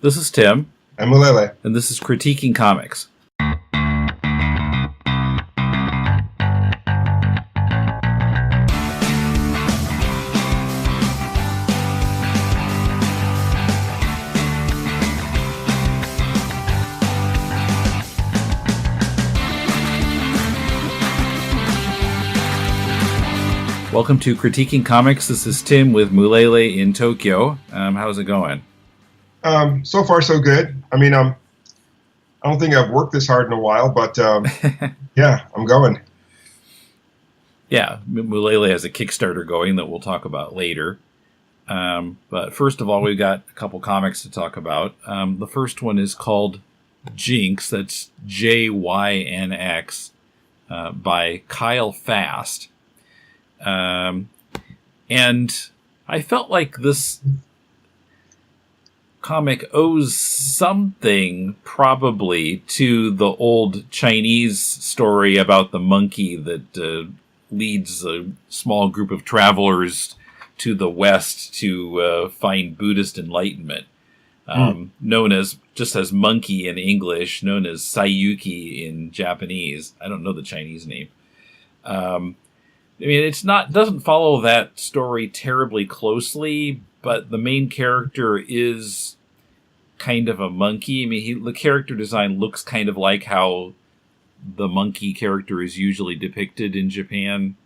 This is Tim. I'm Mulele. And this is Critiquing Comics. Welcome to Critiquing Comics. This is Tim with Mulele in Tokyo. How's it going? So far, so good. I mean, I don't think I've worked this hard in a while, but yeah, I'm going. Yeah, Mulele has a Kickstarter going that we'll talk about later. But first of all, we've got a couple comics to talk about. The first one is called Jynx. That's Jynx by Kyle Fast. And I felt like this comic owes something probably to the old Chinese story about the monkey that leads a small group of travelers to the West to find Buddhist enlightenment, known as just as monkey in English, known as Sayuki in Japanese. I don't know the Chinese name. I mean, doesn't follow that story terribly closely, but the main character is kind of a monkey. I mean, the character design looks kind of like how the monkey character is usually depicted in Japan.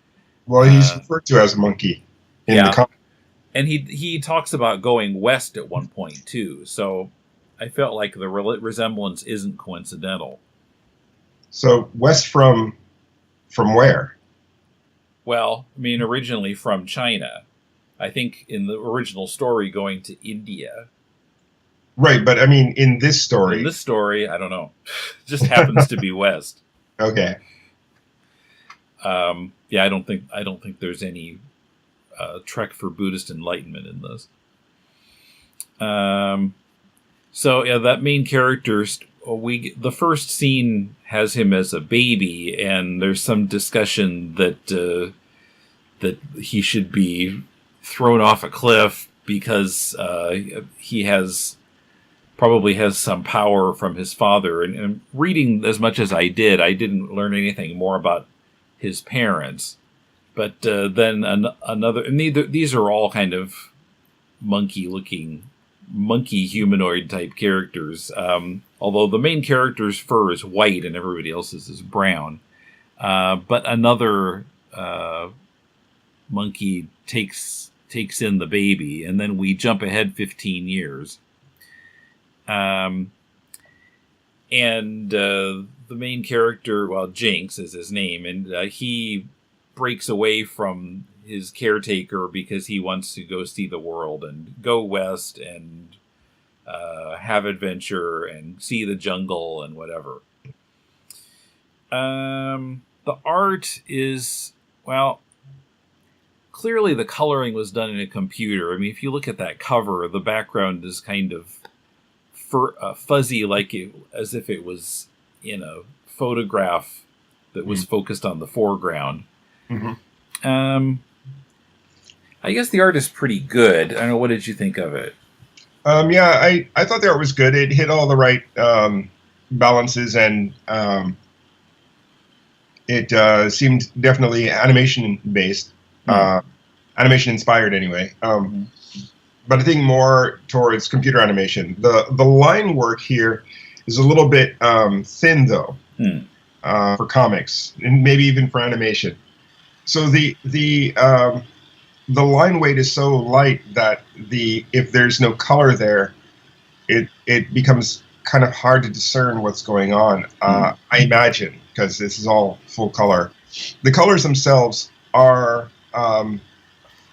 Well, he's referred to as a monkey in the comic. And he talks about going west at one point, too. So I felt like the resemblance isn't coincidental. So west from where? Well, I mean, originally from China. I think in the original story going to India. Right, but I mean, in this story... In this story, I don't know. Just happens to be west. Okay. Yeah, I don't think there's any trek for Buddhist enlightenment in this. So, yeah, that main character... the first scene has him as a baby, and there's some discussion that he should be thrown off a cliff because he probably has some power from his father. And reading as much as I didn't learn anything more about his parents. But then another, and these are all kind of monkey humanoid type characters. Although the main character's fur is white and everybody else's is brown. But another monkey takes in the baby, and then we jump ahead 15 years. And the main character, well, Jynx is his name, and he breaks away from his caretaker because he wants to go see the world and go west and have adventure and see the jungle and whatever. The art is, well, clearly the coloring was done in a computer. I mean, if you look at that cover, the background is kind of fuzzy, as if it was in a photograph that was focused on the foreground. Mm-hmm. I guess the art is pretty good. I don't know, what did you think of it? Yeah, I thought the art was good. It hit all the right balances, and it seemed definitely animation-based. Animation-inspired, anyway. But I think more towards computer animation. The line work here is a little bit thin, though, for comics, and maybe even for animation. So the line weight is so light that if there's no color there, it becomes kind of hard to discern what's going on. I imagine, because this is all full color. The colors themselves are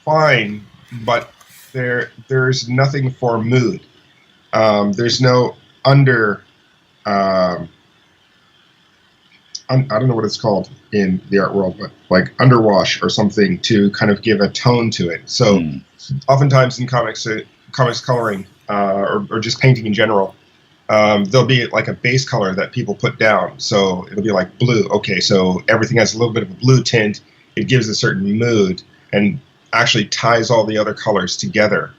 fine, but there's nothing for mood. There's no I don't know what it's called in the art world, but like underwash or something to kind of give a tone to it. So oftentimes in comics coloring or just painting in general, there'll be like a base color that people put down. So it'll be like blue. Okay, so everything has a little bit of a blue tint. It gives a certain mood and actually ties all the other colors together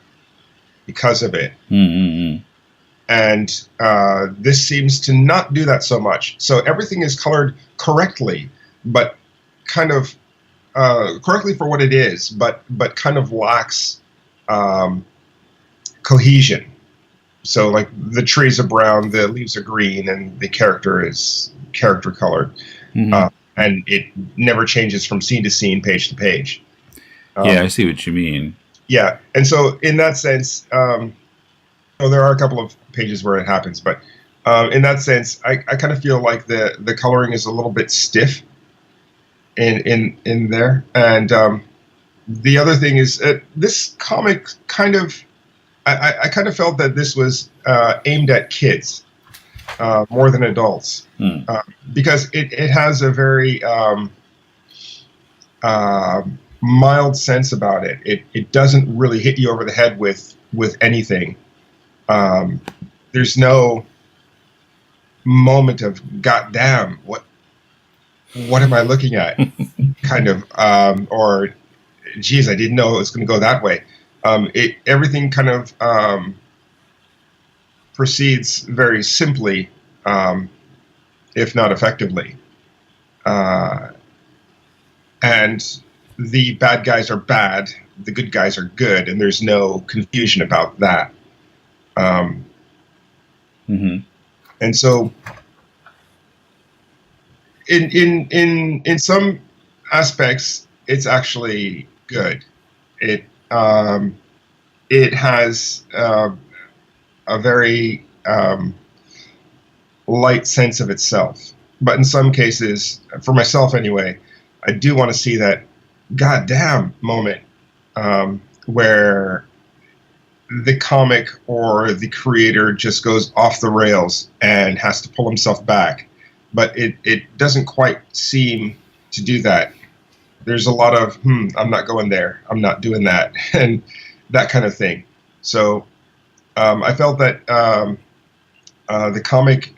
because of it. and this seems to not do that so much. So everything is colored correctly, but kind of correctly for what it is, but kind of lacks cohesion. So like the trees are brown, the leaves are green, and the character is character colored, and it never changes from scene to scene, page to page. Yeah, I see what you mean. Yeah, and so in that sense, well, there are a couple of pages where it happens, but in that sense, I kind of feel like the coloring is a little bit stiff in there. And the other thing is this comic kind of, I kind of felt that this was aimed at kids more than adults, because it has a very mild sense about it. It doesn't really hit you over the head with anything. There's no moment of goddamn, what am I looking at? kind of, or geez, I didn't know it was going to go that way. Everything kind of proceeds very simply, if not effectively. And the bad guys are bad, the good guys are good, and there's no confusion about that. And so, in some aspects, it's actually good. It has a very light sense of itself, but in some cases, for myself anyway, I do want to see that goddamn moment where the comic or the creator just goes off the rails and has to pull himself back. But it doesn't quite seem to do that. There's a lot of, I'm not going there, I'm not doing that, and that kind of thing. So I felt that the comic,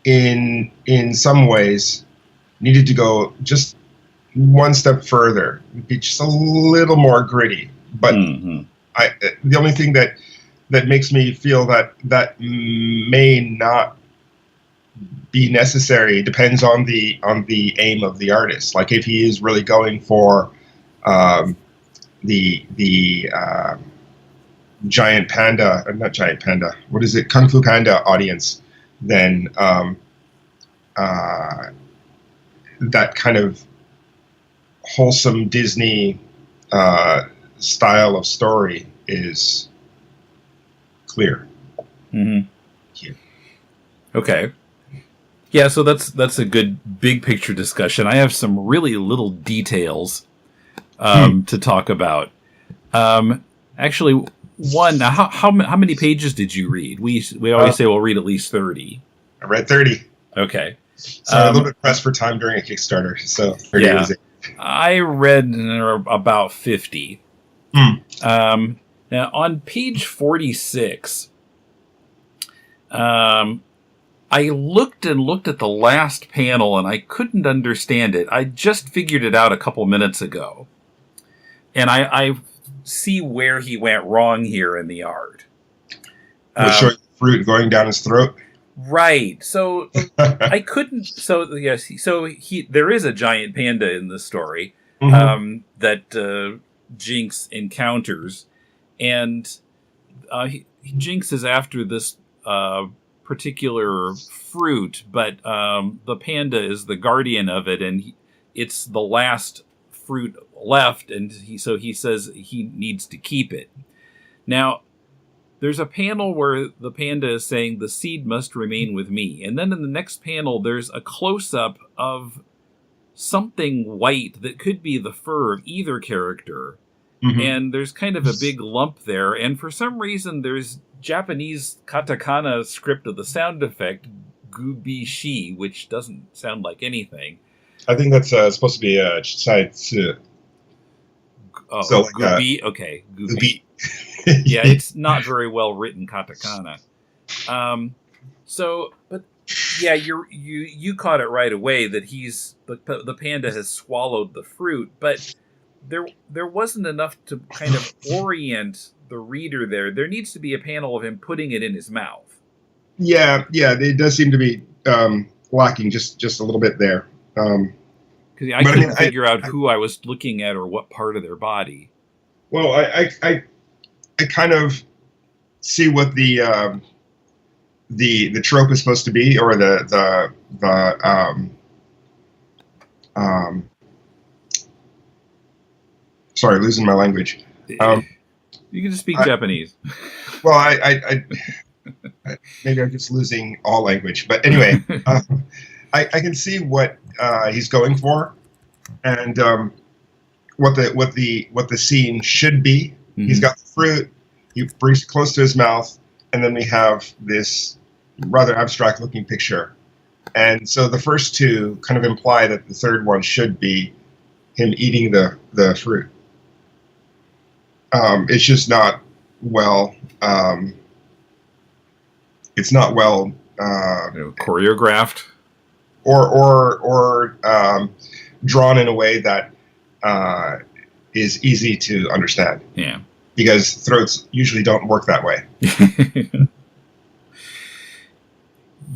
in some ways, needed to go just one step further, be just a little more gritty. But the only thing that makes me feel that may not be necessary depends on the aim of the artist. Like if he is really going for the giant panda, not giant panda, what is it, Kung Fu Panda audience, then that kind of wholesome Disney style of story is clear. Here. Okay. Yeah, so that's a good big picture discussion. I have some really little details to talk about. Actually, one, how many pages did you read? We always say we'll read at least 30. I read 30. Okay. So a little bit pressed for time during a Kickstarter, so 30 was it. I read about 50. Now, on page 46, I looked at the last panel, and I couldn't understand it. I just figured it out a couple minutes ago. And I see where he went wrong here in the art. Showing fruit going down his throat? Right. So I couldn't. So yes. So there is a giant panda in the story that Jynx encounters, and Jynx is after this particular fruit, but the panda is the guardian of it, and it's the last fruit left, and he says he needs to keep it. Now, there's a panel where the panda is saying the seed must remain with me. And then in the next panel, there's a close-up of something white that could be the fur of either character. And there's kind of a big lump there. And for some reason, there's Japanese katakana script of the sound effect, gubishi, which doesn't sound like anything. I think that's supposed to be a chisai. Oh, so like gubi? Okay, gubi. Yeah, it's not very well written katakana. But yeah, you caught it right away that the panda has swallowed the fruit. But there wasn't enough to kind of orient the reader there. There needs to be a panel of him putting it in his mouth. Yeah, it does seem to be lacking just a little bit there. Because I couldn't figure out who I was looking at or what part of their body. Well, I kind of see what the trope is supposed to be, or the sorry, losing my language. You can just speak Japanese. Well, I maybe I'm just losing all language, but anyway, I can see what he's going for, and what the scene should be. Mm-hmm. He's got the fruit. He brings it close to his mouth, and then we have this rather abstract-looking picture. And so the first two kind of imply that the third one should be him eating the fruit. It's just not well. It's not well choreographed, or drawn in a way that is easy to understand. Yeah, because throats usually don't work that way.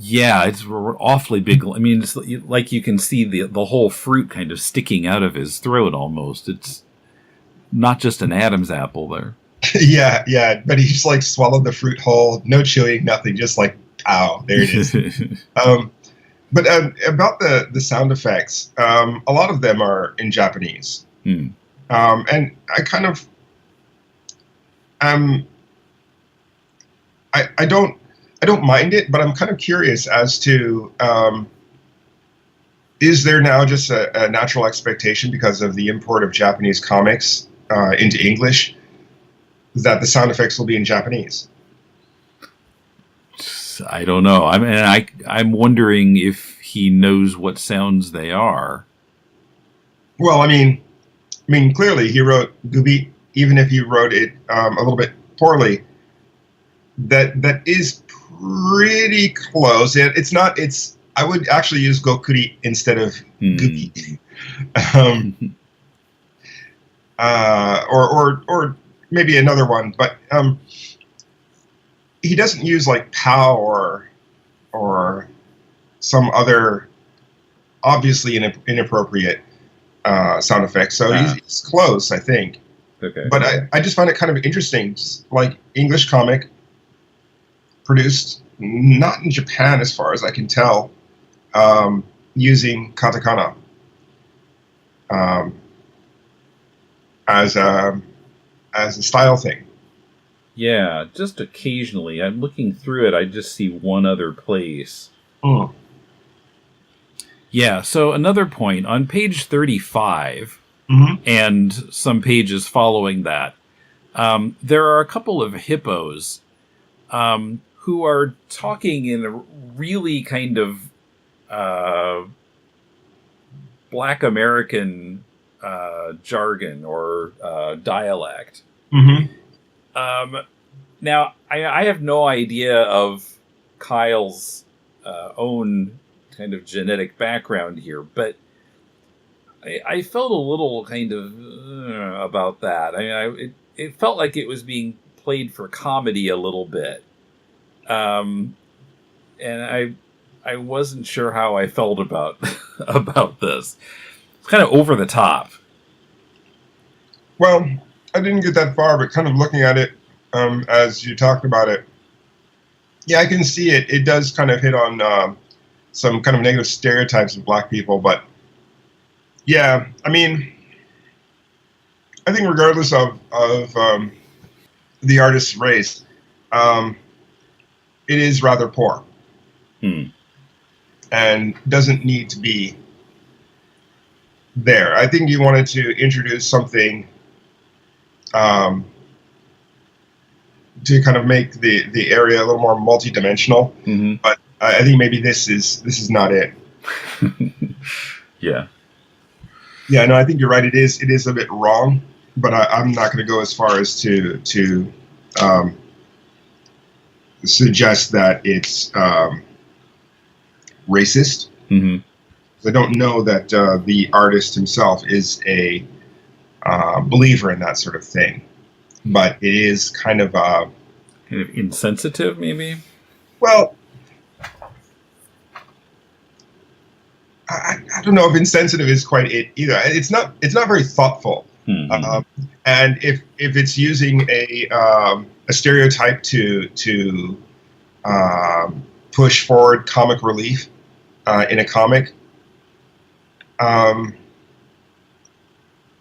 Yeah, it's awfully big. I mean, it's like you can see the whole fruit kind of sticking out of his throat almost. It's not just an Adam's apple there. Yeah, but he just like swallowed the fruit whole, no chewing, nothing, just like, pow, there it is. But about the sound effects, a lot of them are in Japanese. And I kind of, I don't mind it, but I'm kind of curious as to, is there now just a natural expectation because of the import of Japanese comics into English that the sound effects will be in Japanese? I don't know. I mean, I'm wondering if he knows what sounds they are. Well, I mean, clearly he wrote Gubi, even if he wrote it a little bit poorly. That is pretty close. It's not. I would actually use Gokuri instead of Gubi. Or maybe another one, but he doesn't use like pow or some other obviously inappropriate sound effects. So he's close, I think. Okay. But I just find it kind of interesting, just like English comic produced not in Japan as far as I can tell, using katakana as a style thing. Yeah, just occasionally. I'm looking through it. I just see one other place. Mm. Yeah, so another point. On page 35, and some pages following that, there are a couple of hippos who are talking in a really kind of Black American jargon or dialect. Mm-hmm. Now, I have no idea of Kyle's own kind of genetic background here, but I felt a little kind of about that. I mean, it felt like it was being played for comedy a little bit, and I wasn't sure how I felt about this. It's kind of over the top. Well, I didn't get that far, but kind of looking at it as you talked about it, yeah, I can see it. It does kind of hit on some kind of negative stereotypes of Black people, but yeah, I mean, I think regardless of the artist's race, it is rather poor and doesn't need to be there. I think you wanted to introduce something to kind of make the area a little more multi-dimensional, but I think maybe this is not it. Yeah. Yeah, no, I think you're right. It is a bit wrong, but I'm not going to go as far as to suggest that it's racist. I don't know that the artist himself is a believer in that sort of thing, but it is kind of insensitive, maybe. Well, I don't know if insensitive is quite it either. It's not very thoughtful. Mm-hmm. And if it's using a stereotype to push forward comic relief in a comic,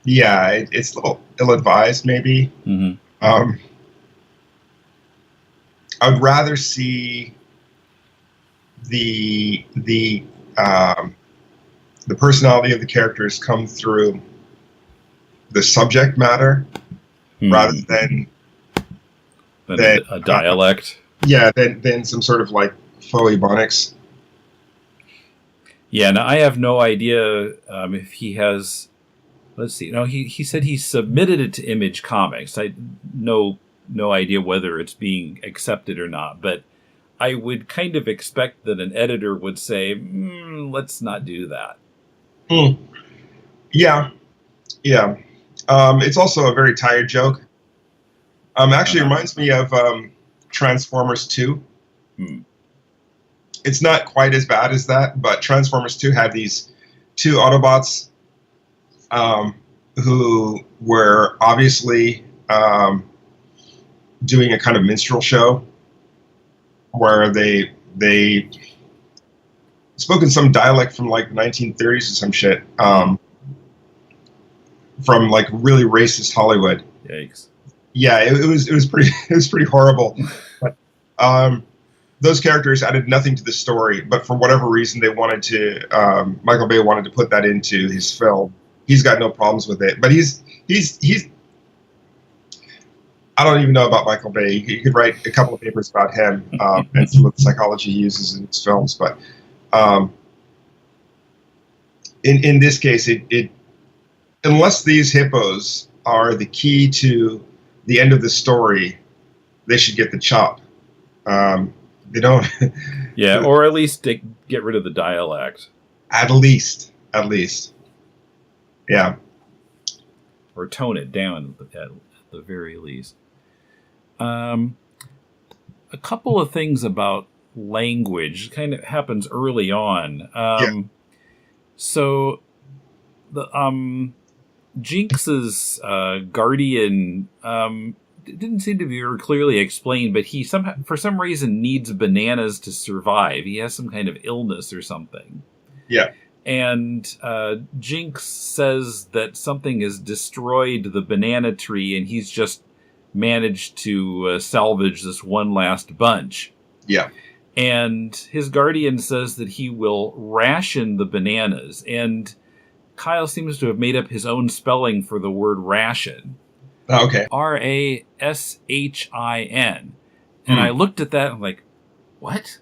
it's a little ill-advised, maybe. Mm-hmm. I would rather see the personality of the characters come through the subject matter rather than a dialect. Than some sort of like faux ebonics. Yeah, now I have no idea if he has. Let's see. No, he said he submitted it to Image Comics. I no idea whether it's being accepted or not, but I would kind of expect that an editor would say, let's not do that. Yeah. It's also a very tired joke. Actually reminds me of Transformers 2. It's not quite as bad as that, but Transformers 2 had these two Autobots who were obviously doing a kind of minstrel show where they spoke in some dialect from like the 1930s or some shit, from like really racist Hollywood. Yikes! Yeah, it was pretty horrible. But those characters added nothing to the story, but for whatever reason they wanted to. Michael Bay wanted to put that into his film. He's got no problems with it, but he's. I don't even know about Michael Bay. He could write a couple of papers about him and some of the psychology he uses in his films. But in this case, it unless these hippos are the key to the end of the story, they should get the chop. They don't. Yeah, or at least get rid of the dialect. At least. Yeah. Or tone it down at the very least. A couple of things about language kind of happens early on. So the Jynx's guardian didn't seem to be very clearly explained, but he for some reason needs bananas to survive. He has some kind of illness or something. Yeah. And Jynx says that something has destroyed the banana tree, and he's just managed to salvage this one last bunch. Yeah. And his guardian says that he will ration the bananas. And Kyle seems to have made up his own spelling for the word ration. Oh, okay. Rashin. And I looked at that and I'm like, what?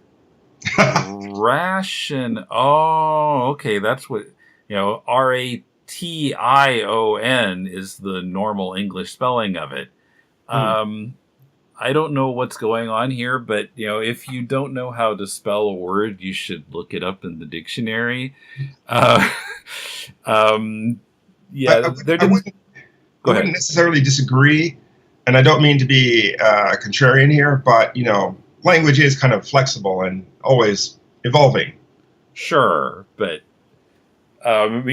Ration. Oh, okay. That's what, Ration is the normal English spelling of it. I don't know what's going on here, but if you don't know how to spell a word, you should look it up in the dictionary. I wouldn't necessarily disagree, and I don't mean to be contrarian here, but language is kind of flexible and always evolving. Sure, but I've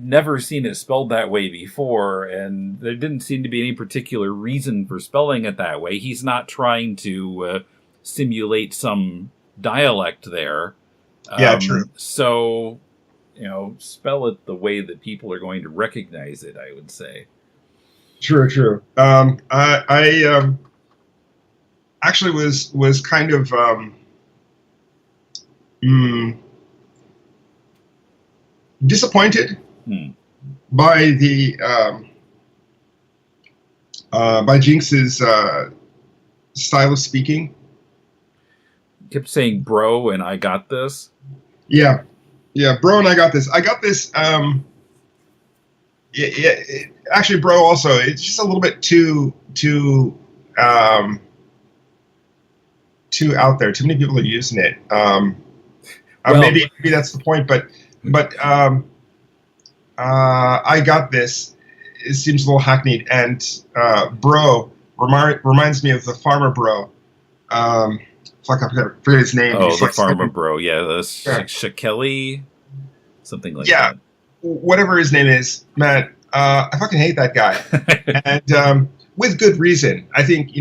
never seen it spelled that way before, and there didn't seem to be any particular reason for spelling it that way. He's not trying to simulate some dialect there. Yeah, true. So, spell it the way that people are going to recognize it, I would say. True. I actually was kind of disappointed by the by Jynx's style of speaking. Kept saying "bro" and "I got this." Yeah, bro, and I got this. Actually, bro. Also, it's just a little bit too out there. Too many people are using it. Maybe that's the point, but I got this. It seems a little hackneyed, and bro reminds me of the farmer bro. Fuck, I forget his name. Oh, He's the like farmer bro. Yeah, the Yeah. Shakeli, something like Yeah, whatever his name is, man. I fucking hate that guy, that. and with good reason. I think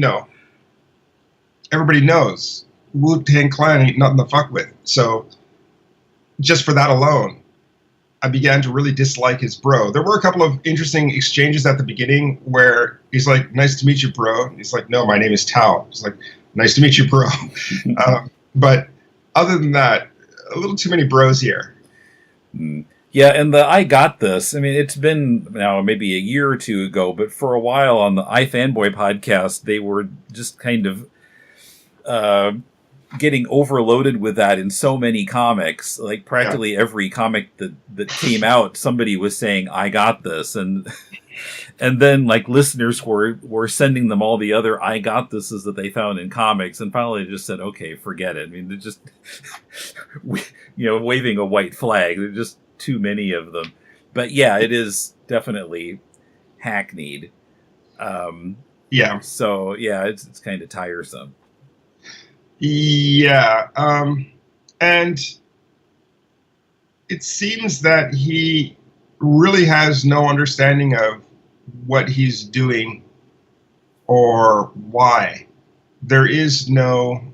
everybody knows Wu-Tang Clan ain't nothing to fuck with. So just for that alone, I began to really dislike his bro. There were a couple of interesting exchanges at the beginning where he's like, "Nice to meet you, bro." And he's like, "No, my name is Tao." He's like, "Nice to meet you, bro." But other than that, a little too many bros here. Yeah, and the I Got This, I mean, it's been now maybe a year or two ago, but for a while on the iFanboy podcast, they were just kind of getting overloaded with that in so many comics. Like practically every comic that came out, somebody was saying, "I got this." And then like listeners were sending them all the other "I got thises" that they found in comics, and finally they just said, "Okay, forget it." I mean, they're just waving a white flag. There's just too many of them. But yeah, it is definitely hackneyed. So yeah, it's kind of tiresome. Yeah, and it seems that he really has no understanding of what he's doing or why. There is no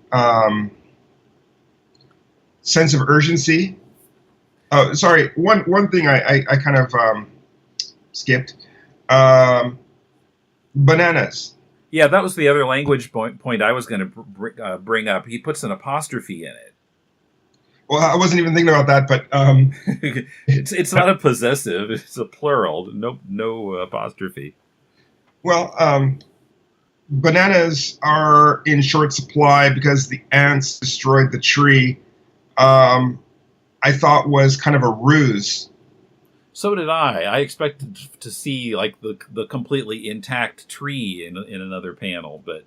sense of urgency. Oh, sorry. One thing I kind of skipped. Bananas. Yeah, that was the other language point I was going to bring up. He puts an apostrophe in it. Well, I wasn't even thinking about that, but it's not a possessive; it's a plural. No apostrophe. Well, bananas are in short supply because the ants destroyed the tree. I thought was kind of a ruse. So did I. I expected to see like the completely intact tree in another panel, but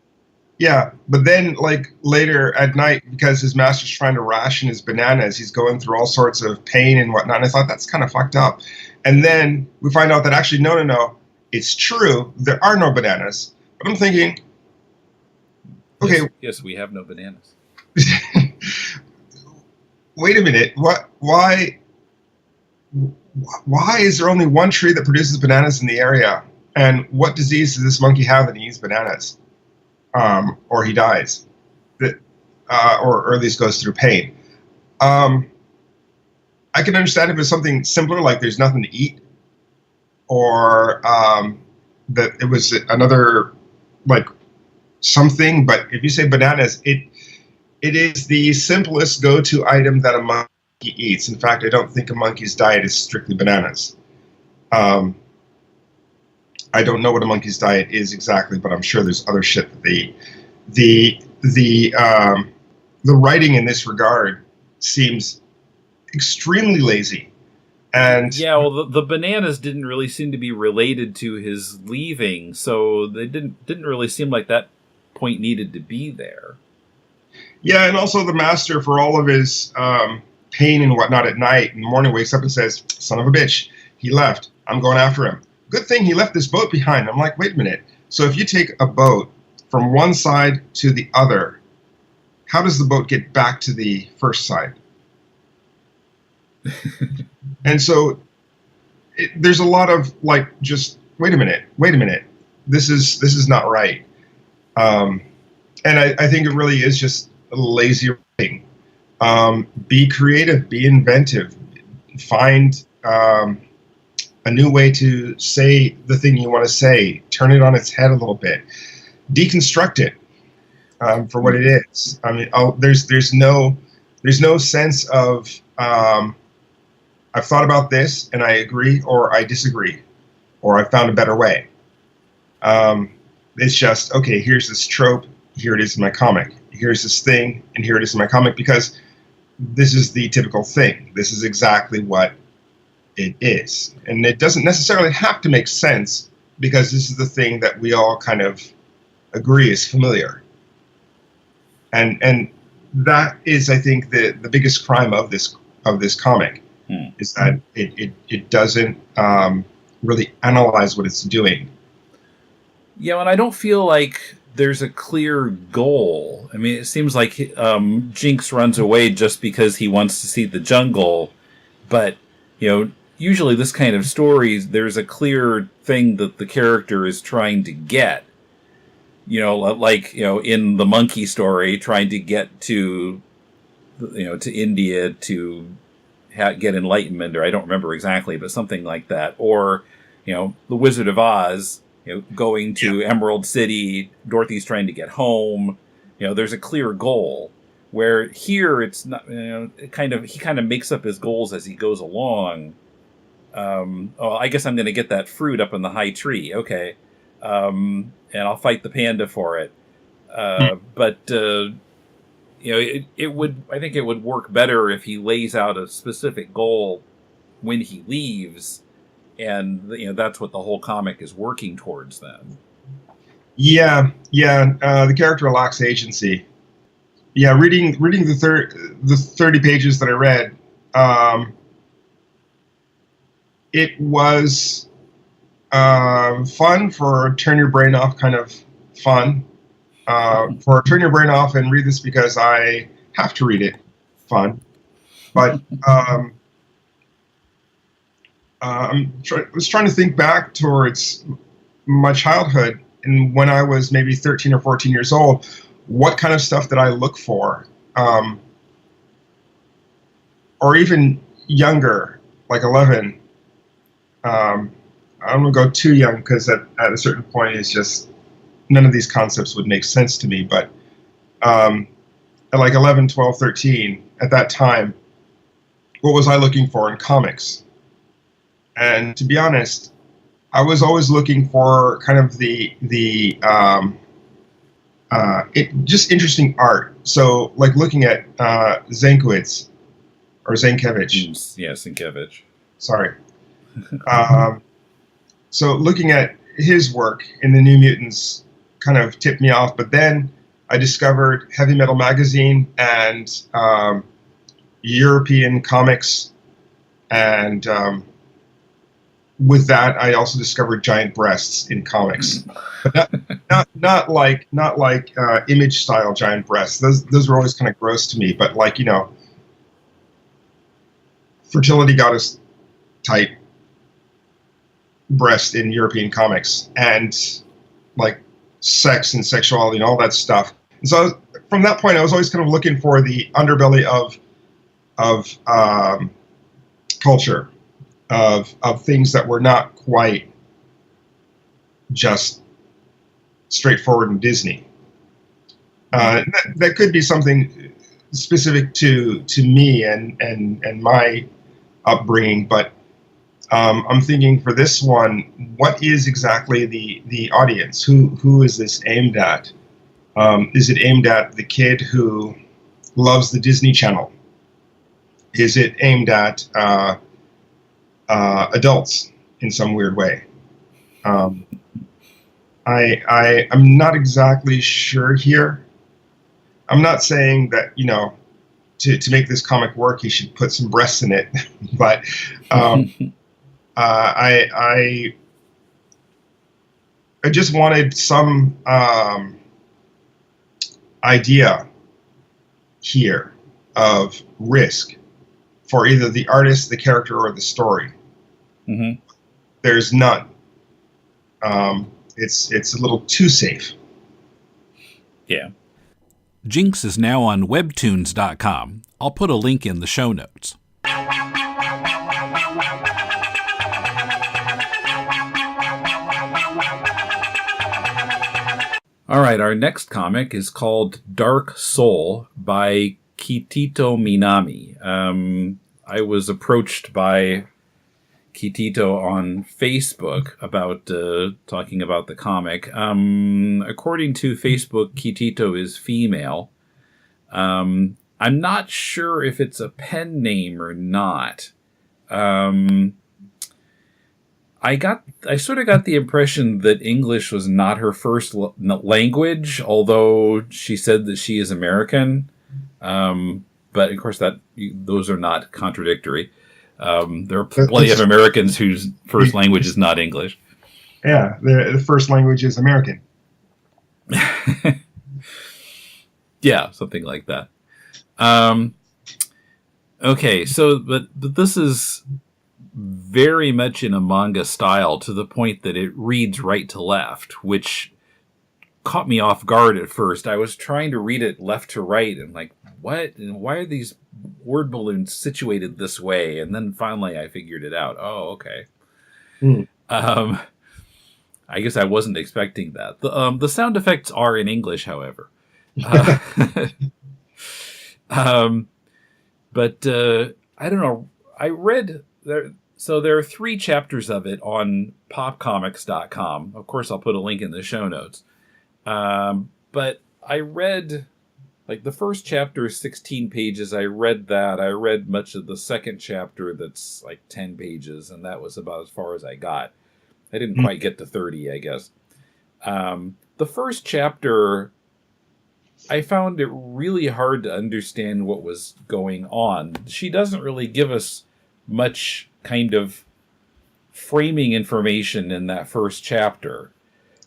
yeah. But then, like later at night, because his master's trying to ration his bananas, he's going through all sorts of pain and whatnot. And I thought that's kind of fucked up. And then we find out that actually, no, it's true. There are no bananas. But I'm thinking, okay, yes, we have no bananas. Wait a minute. Why is there only one tree that produces bananas in the area? And what disease does this monkey have that he eats bananas? Or he dies. Or at least goes through pain. I can understand if it's something simpler, like there's nothing to eat. Or that it was another, like, something. But if you say bananas, it is the simplest go-to item that a monkey eats. In fact, I don't think a monkey's diet is strictly bananas. I don't know what a monkey's diet is exactly, but I'm sure there's other shit that they eat. The writing in this regard seems extremely lazy. And yeah, well, the bananas didn't really seem to be related to his leaving, so they didn't really seem like that point needed to be there. Yeah, and also the master, for all of his pain and whatnot at night, in the morning wakes up and says, "Son of a bitch, he left. I'm going after him. Good thing he left this boat behind." I'm like, wait a minute. So if you take a boat from one side to the other, how does the boat get back to the first side? And so there's a lot of like, just wait a minute. This is not right. And I think it really is just a lazy writing. Be creative, be inventive, find a new way to say the thing you want to say, turn it on its head a little bit, deconstruct it for what it is. I mean, there's no sense of I've thought about this and I agree or I disagree or I found a better way. It's just, okay, here's this trope, here it is in my comic. Here's this thing, and here it is in my comic, because this is the typical thing. This is exactly what it is. And it doesn't necessarily have to make sense, because this is the thing that we all kind of agree is familiar. And that is, I think, the biggest crime of this comic. is that it doesn't really analyze what it's doing. Yeah, and I don't feel like there's a clear goal. I mean, it seems like Jynx runs away just because he wants to see the jungle, but usually this kind of stories, there's a clear thing that the character is trying to get. Like in the monkey story, trying to get to India to get enlightenment, or I don't remember exactly, but something like that. Or the Wizard of Oz. Going to Emerald City, Dorothy's trying to get home. There's a clear goal. Where here it's not. He kind of makes up his goals as he goes along. I guess I'm going to get that fruit up in the high tree. Okay, and I'll fight the panda for it. But it would. I think it would work better if he lays out a specific goal when he leaves. And that's what the whole comic is working towards then. Yeah. The character lacks agency. Yeah, reading the 30 pages that I read, it was fun for turn your brain off kind of fun. For turn your brain off and read this because I have to read it fun. But I was trying to think back towards my childhood and when I was maybe 13 or 14 years old, what kind of stuff did I look for? Or even younger, like 11. I don't want to go too young because at a certain point it's just none of these concepts would make sense to me. But at like 11, 12, 13, at that time, what was I looking for in comics? And to be honest, I was always looking for kind of just interesting art. So, like looking at Zankiewicz or Zankiewicz. Yeah, Zankiewicz. Sorry. So looking at his work in the New Mutants kind of tipped me off. But then I discovered Heavy Metal Magazine and European comics, and with that, I also discovered giant breasts in comics, but not like image style giant breasts. Those were always kind of gross to me. But like fertility goddess type breast in European comics, and like sex and sexuality and all that stuff. And so from that point, I was always kind of looking for the underbelly of culture. Of things that were not quite just straightforward in Disney. That could be something specific to me and my upbringing, but I'm thinking for this one, what is exactly the audience? Who is this aimed at? Is it aimed at the kid who loves the Disney Channel? Is it aimed at adults in some weird way? I'm not exactly sure here. I'm not saying that to make this comic work, he should put some breasts in it, but I just wanted some idea here of risk for either the artist, the character, or the story. Mm-hmm. There's none. It's a little too safe. Yeah. Jynx is now on webtoons.com. I'll put a link in the show notes. All right, our next comic is called Dark Soul by Kitito Minami. I was approached by Kitito on Facebook about talking about the comic. According to Facebook, Kitito is female. I'm not sure if it's a pen name or not. I sort of got the impression that English was not her first language, although she said that she is American. But of course those are not contradictory. There are plenty of Americans whose first language is not English. Yeah, the first language is American. Yeah, something like that. Okay, so but this is very much in a manga style to the point that it reads right to left, which caught me off guard at first. I was trying to read it left to right and like, what? And why are these word balloons situated this way? And then finally I figured it out. Oh, okay. I guess I wasn't expecting that. The sound effects are in English, however. But I don't know. I read there. So there are 3 chapters of it on popcomics.com. Of course, I'll put a link in the show notes. But I read, like, the first chapter is 16 pages. I read that. I read much of the second chapter that's like 10 pages, and that was about as far as I got. I didn't quite get to 30, I guess. The first chapter, I found it really hard to understand what was going on. She doesn't really give us much kind of framing information in that first chapter.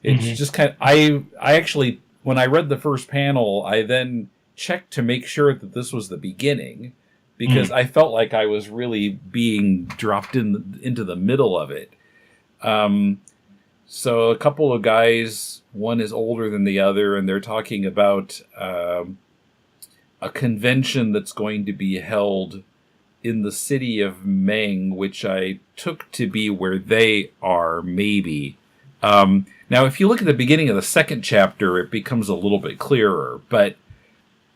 It's just kind of, I actually, when I read the first panel, I then checked to make sure that this was the beginning, because I felt like I was really being dropped into the middle of it. So a couple of guys, one is older than the other, and they're talking about a convention that's going to be held in the city of Meng, which I took to be where they are, maybe. Now, if you look at the beginning of the second chapter, it becomes a little bit clearer, but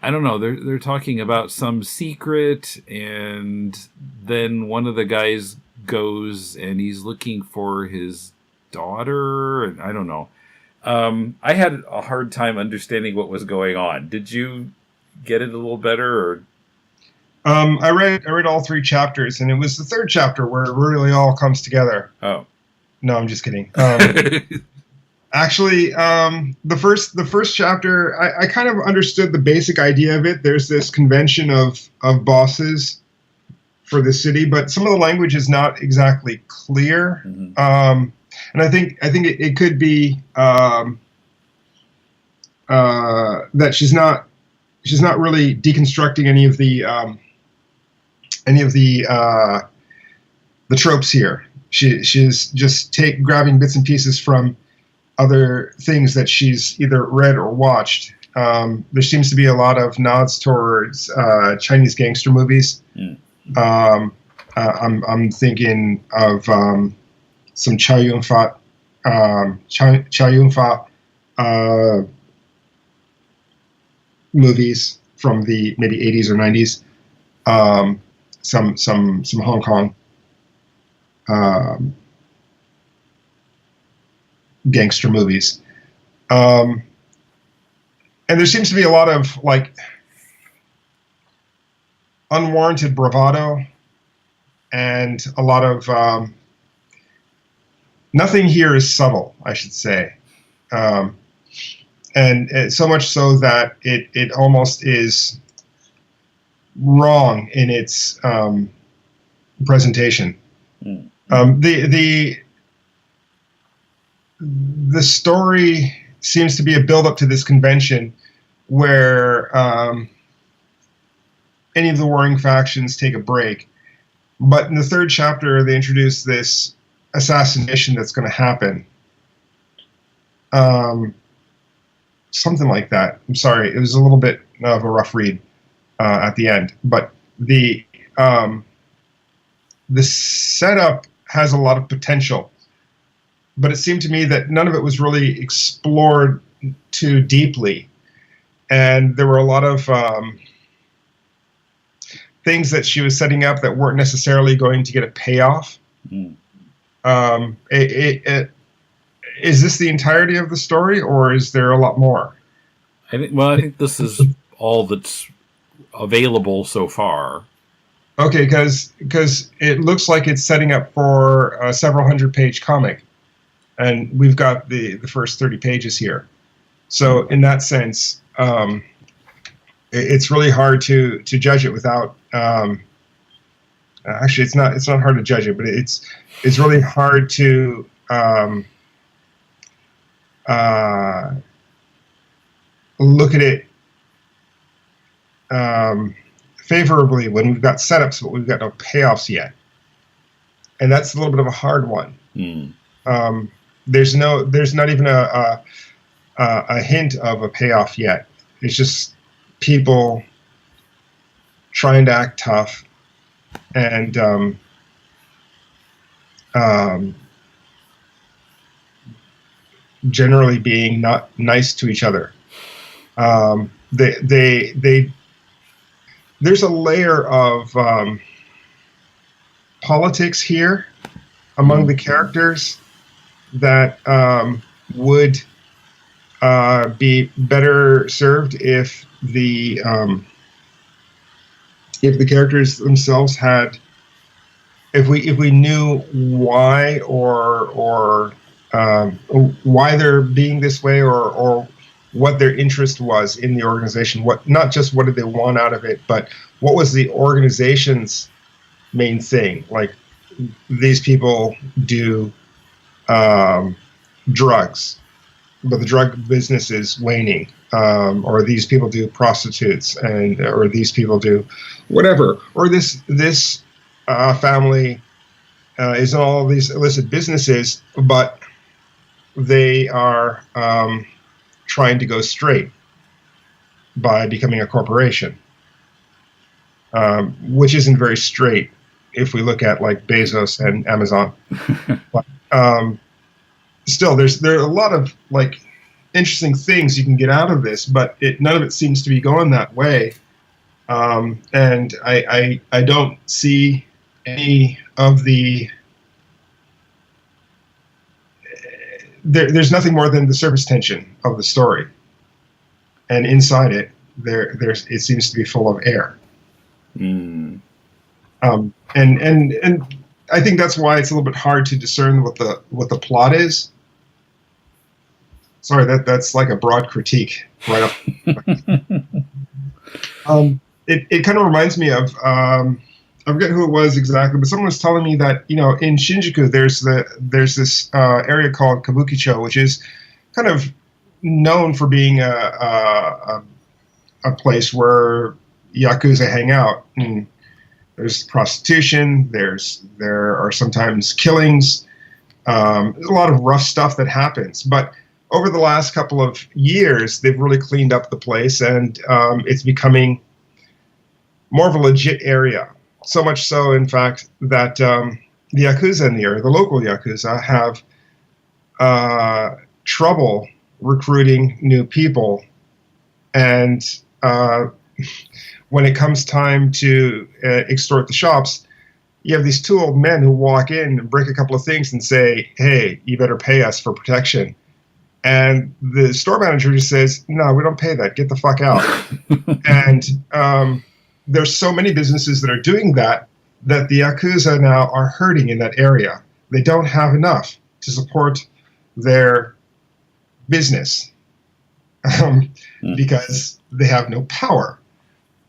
I don't know. They're talking about some secret, and then one of the guys goes and he's looking for his daughter, and I don't know. I had a hard time understanding what was going on. Did you get it a little better? Or I read all 3 chapters, and it was the 3rd chapter where it really all comes together. Oh, no, I'm just kidding. Actually, the first chapter, I kind of understood the basic idea of it. There's this convention of bosses for the city, but some of the language is not exactly clear. And I think it could be that she's not really deconstructing any of the tropes here. She's just grabbing bits and pieces from other things that she's either read or watched. There seems to be a lot of nods towards Chinese gangster movies. I'm thinking of some Chow Yun-fat movies from the maybe 80s or 90s. Some Hong Kong gangster movies. And there seems to be a lot of like unwarranted bravado and a lot of nothing here is subtle, I should say. And so much so that it almost is wrong in its presentation. The story seems to be a build-up to this convention where any of the warring factions take a break. But in the 3rd chapter, they introduce this assassination that's going to happen. Something like that. I'm sorry, it was a little bit of a rough read at the end. But the setup has a lot of potential. But it seemed to me that none of it was really explored too deeply. And there were a lot of things that she was setting up that weren't necessarily going to get a payoff. Is this the entirety of the story, or is there a lot more? I think this is all that's available so far. Okay, because it looks like it's setting up for a several 100-page comic, and we've got the first 30 pages here. So in that sense, it's really hard to judge it without actually, it's not hard to judge it, but it's really hard to look at it favorably when we've got setups, but we've got no payoffs yet, and that's a little bit of a hard one. There's not even a hint of a payoff yet. It's just people trying to act tough and generally being not nice to each other. There's a layer of politics here among the characters that would be better served if the characters themselves had, if we knew why or why they're being this way, or what their interest was in the organization. What, not just what did they want out of it, but what was the organization's main thing? Like, these people do drugs, but the drug business is waning, or these people do prostitutes, or these people do whatever, or this family is in all these illicit businesses, but they are trying to go straight by becoming a corporation, which isn't very straight if we look at like Bezos and Amazon. But still, there are a lot of like interesting things you can get out of this, but none of it seems to be going that way. And I don't see any of the. There's nothing more than the surface tension of the story, and inside it, it seems to be full of air. And I think that's why it's a little bit hard to discern what the plot is. Sorry, that's like a broad critique right up. It kind of reminds me of I forget who it was exactly, but someone was telling me that, you know, in Shinjuku there's this area called Kabukicho, which is kind of known for being a place where yakuza hang out. And there's prostitution. There are sometimes killings. There's a lot of rough stuff that happens. But over the last couple of years, they've really cleaned up the place, and it's becoming more of a legit area. So much so, in fact, that the yakuza in the area, the local yakuza, have trouble recruiting new people, and when it comes time to extort the shops, you have these two old men who walk in and break a couple of things and say, "Hey, you better pay us for protection." And the store manager just says, "No, we don't pay that. Get the fuck out." And there's so many businesses that are doing that the yakuza now are hurting in that area. They don't have enough to support their business because they have no power.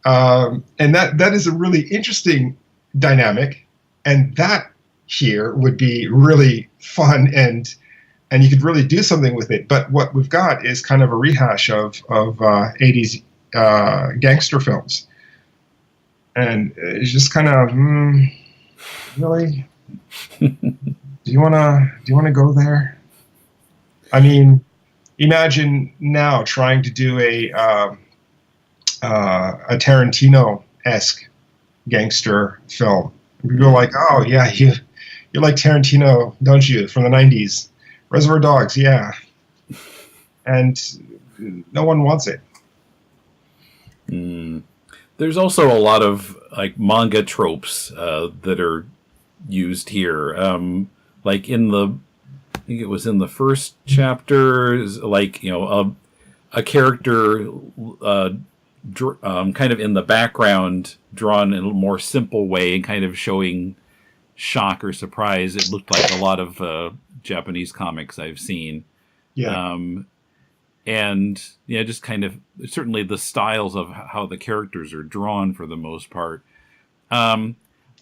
And that is a really interesting dynamic, and that here would be really fun, and you could really do something with it. But what we've got is kind of a rehash of 80s gangster films. And it's just kind of, really? Do you wanna go there? I mean, imagine now trying to do a Tarantino-esque gangster film. People are like, "Oh yeah, you like Tarantino, don't you? From the '90s, Reservoir Dogs, yeah." And no one wants it. There's also a lot of like manga tropes that are used here. Like I think it was in the first chapter, like, you know, a character kind of in the background, drawn in a more simple way and kind of showing shock or surprise. It looked like a lot of Japanese comics I've seen. Yeah. And yeah, just kind of certainly the styles of how the characters are drawn for the most part.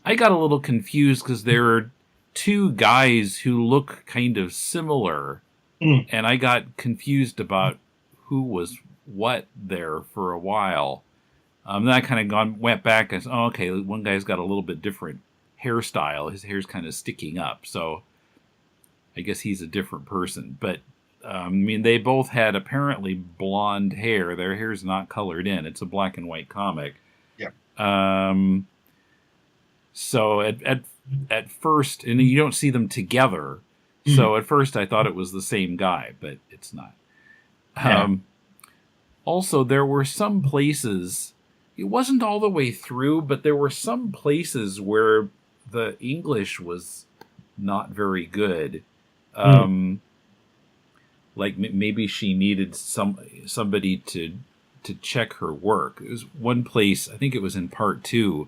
I got a little confused because there are two guys who look kind of similar, and I got confused about who was what there for a while. Then I kind of went back and said, oh, okay, one guy's got a little bit different hairstyle. His hair's kind of sticking up, so I guess he's a different person. But, I mean, they both had apparently blonde hair. Their hair's not colored in. It's a black and white comic. Yeah. So at first, and you don't see them together. So at first I thought it was the same guy, but it's not. Yeah. Also, there were some places, it wasn't all the way through, but there were some places where the English was not very good. Like maybe she needed somebody to check her work. It was one place, I think it was in part 2.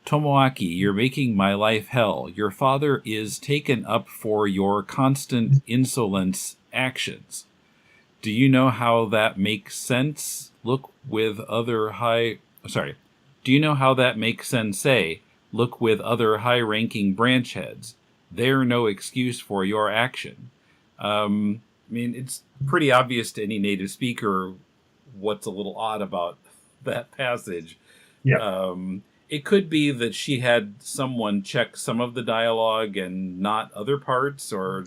Tomoaki, you're making my life hell. Your father is taken up for your constant insolence actions. Do you know how that makes sense? Look with other Do you know how that makes sensei? Look with other high-ranking branch heads. They're no excuse for your action. I mean, it's pretty obvious to any native speaker what's a little odd about that passage. Yeah. It could be that she had someone check some of the dialogue and not other parts, or...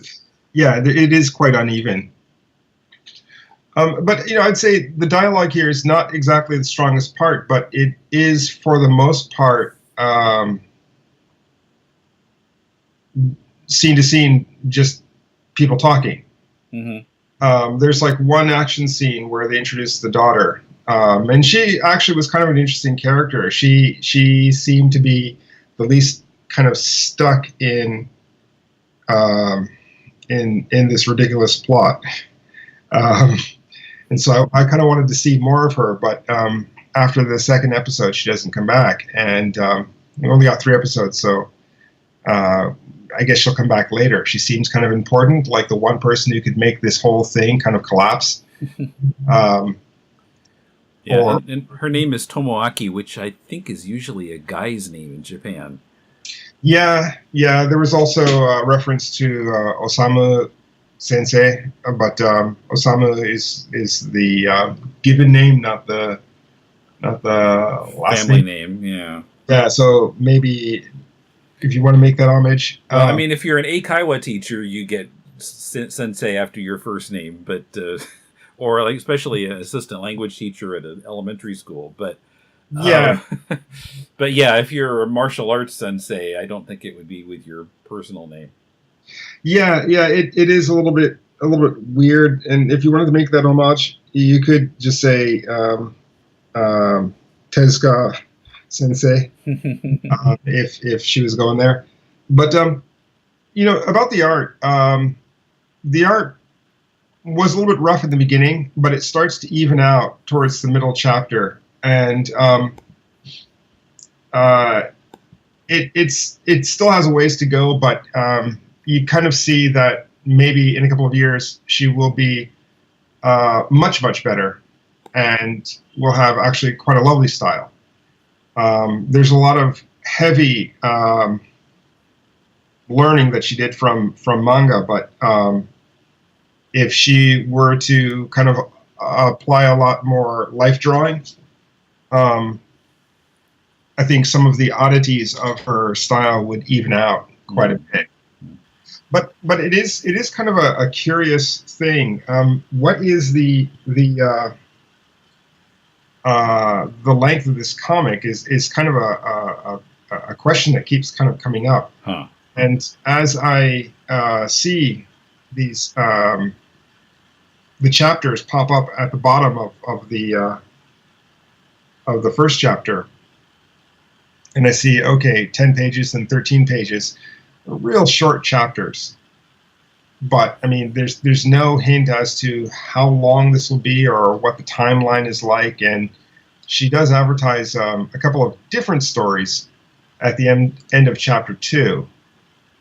Yeah, it is quite uneven. But, I'd say the dialogue here is not exactly the strongest part, but it is, for the most part, scene to scene, just people talking. There's like one action scene where they introduce the daughter. And she actually was kind of an interesting character. She seemed to be the least kind of stuck in this ridiculous plot. And so I kind of wanted to see more of her, but after the second episode, she doesn't come back. And we only got 3 episodes, so I guess she'll come back later. She seems kind of important, like the one person who could make this whole thing kind of collapse. Yeah, and her name is Tomoaki, which I think is usually a guy's name in Japan. Yeah. There was also a reference to Osamu Sensei, but Osamu is the given name, not the last family name. Yeah. Yeah. So maybe if you want to make that homage, well, I mean, if you're an Eikaiwa teacher, you get Sensei after your first name, but. Or like especially an assistant language teacher at an elementary school, but yeah, but yeah, if you're a martial arts sensei, I don't think it would be with your personal name. Yeah, it is a little bit weird, and if you wanted to make that homage, you could just say Tezuka Sensei if she was going there. But about the art, was a little bit rough in the beginning, but it starts to even out towards the middle chapter, and it still has a ways to go, but you kind of see that maybe in a couple of years she will be much better, and will have actually quite a lovely style. There's a lot of heavy learning that she did from manga, but if she were to kind of apply a lot more life drawing, I think some of the oddities of her style would even out quite a bit. But it is kind of a curious thing. What is the length of this comic is kind of a question that keeps kind of coming up. Huh. And as I see these the chapters pop up at the bottom of the first chapter, and I see 10 pages and 13 pages, real short chapters. But I mean, there's no hint as to how long this will be or what the timeline is like. And she does advertise a couple of different stories at the end of chapter 2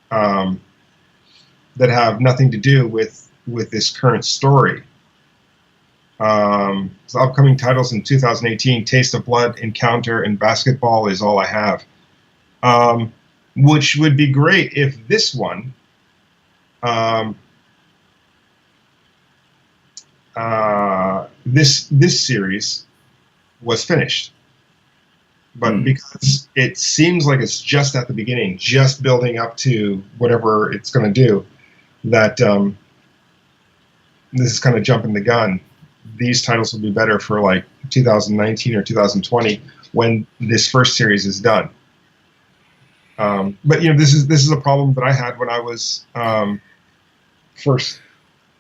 that have nothing to do with this current story. So upcoming titles in 2018: Taste of Blood, Encounter, and Basketball Is All I Have. which would be great if this one, this series was finished. But because it seems like it's just at the beginning, just building up to whatever it's going to do, that this is kind of jumping the gun. These titles will be better for like 2019 or 2020 when this first series is done. But this is a problem that I had when I was first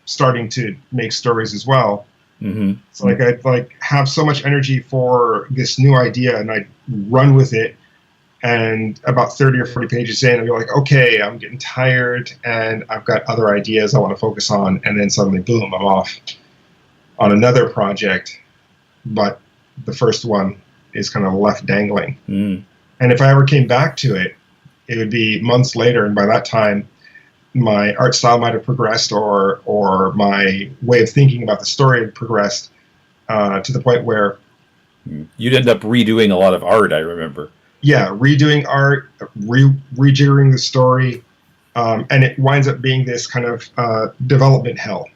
starting to make stories as well. Mm-hmm. So I'd have so much energy for this new idea, and I'd run with it. And about 30 or 40 pages in, I'd be like, okay, I'm getting tired, and I've got other ideas I want to focus on. And then suddenly, boom, I'm off on another project. But the first one is kind of left dangling. And if I ever came back to it, it would be months later, and by that time, my art style might have progressed, or my way of thinking about the story had progressed to the point where you'd end up redoing a lot of art. I remember. Yeah, redoing art, rejiggering the story, and it winds up being this kind of development hell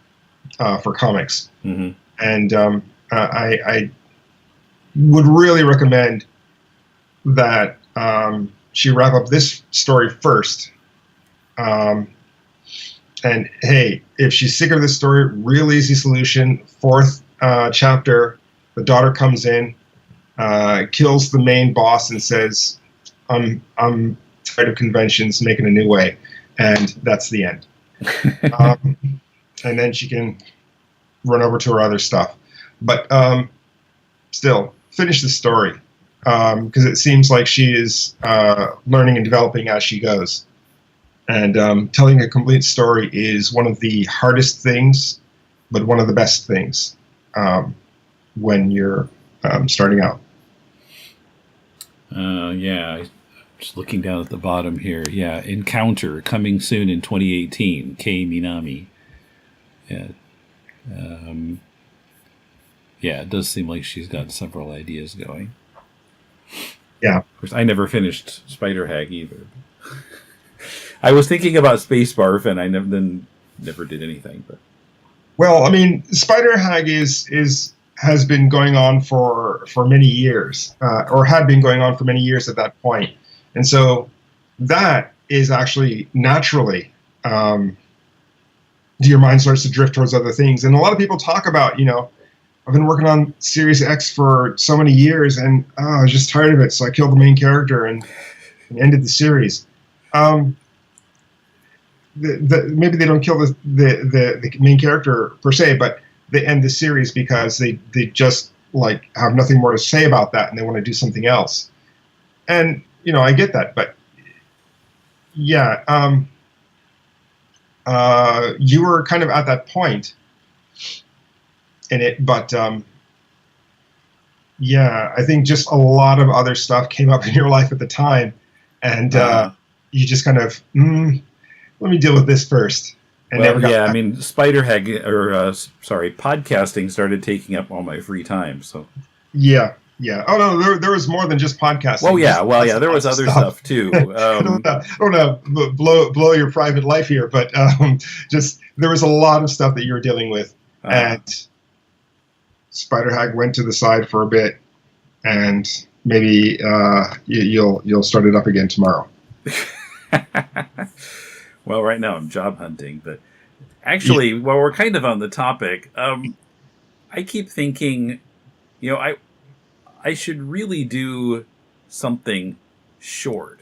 for comics. Mm-hmm. And I would really recommend that she wrap up this story first. And hey, if she's sick of this story, real easy solution. 4th chapter, the daughter comes in, kills the main boss, and says, "I'm tired of conventions, making a new way," and that's the end. And then she can run over to her other stuff. But still, finish the story, because it seems like she is learning and developing as she goes. And telling a complete story is one of the hardest things, but one of the best things when you're starting out. Yeah, just looking down at the bottom here. Yeah, Encounter, coming soon in 2018, Kei Minami. Yeah. Yeah, it does seem like she's got several ideas going. Yeah. Of course, I never finished Spider Hag either. I was thinking about Space Barf, and I never did anything. But well, I mean, Spider Hag has been going on for many years, or had been going on for many years at that point, and so that is actually naturally your mind starts to drift towards other things. And a lot of people talk about, I've been working on Series X for so many years, and I was just tired of it, so I killed the main character and ended the series. Maybe they don't kill the main character per se, but they end the series because they just have nothing more to say about that, and they want to do something else. And I get that, but yeah, you were kind of at that point in it, but yeah, I think just a lot of other stuff came up in your life at the time, and you just kind of let me deal with this first. And well, yeah, I mean, Spider Hag, podcasting started taking up all my free time. So yeah. Oh no, there was more than just podcasting. Oh yeah, there was other stuff too. I don't want to blow your private life here, but just there was a lot of stuff that you were dealing with, and Spider Hag went to the side for a bit, and maybe you'll start it up again tomorrow. Well, right now I'm job hunting, but actually, while we're kind of on the topic, I keep thinking, I should really do something short.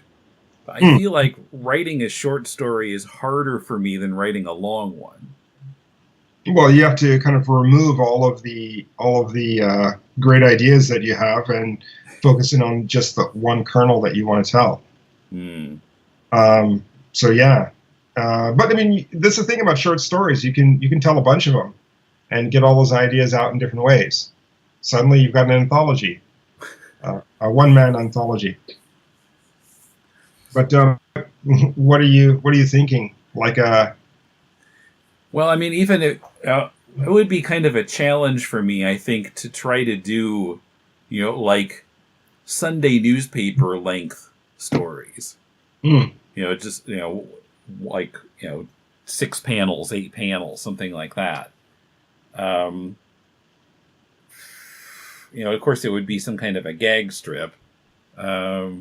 But I feel like writing a short story is harder for me than writing a long one. Well, you have to kind of remove all of the great ideas that you have and focus in on just the one kernel that you want to tell. So yeah. But I mean, that's the thing about short stories. You can tell a bunch of them and get all those ideas out in different ways. Suddenly you've got an anthology, a one-man anthology. But what are you thinking? Well, I mean, even it would be kind of a challenge for me, I think, to try to do, Sunday newspaper length stories. Mm. Just, like, 6 panels, 8 panels, something like that. Of course, it would be some kind of a gag strip. I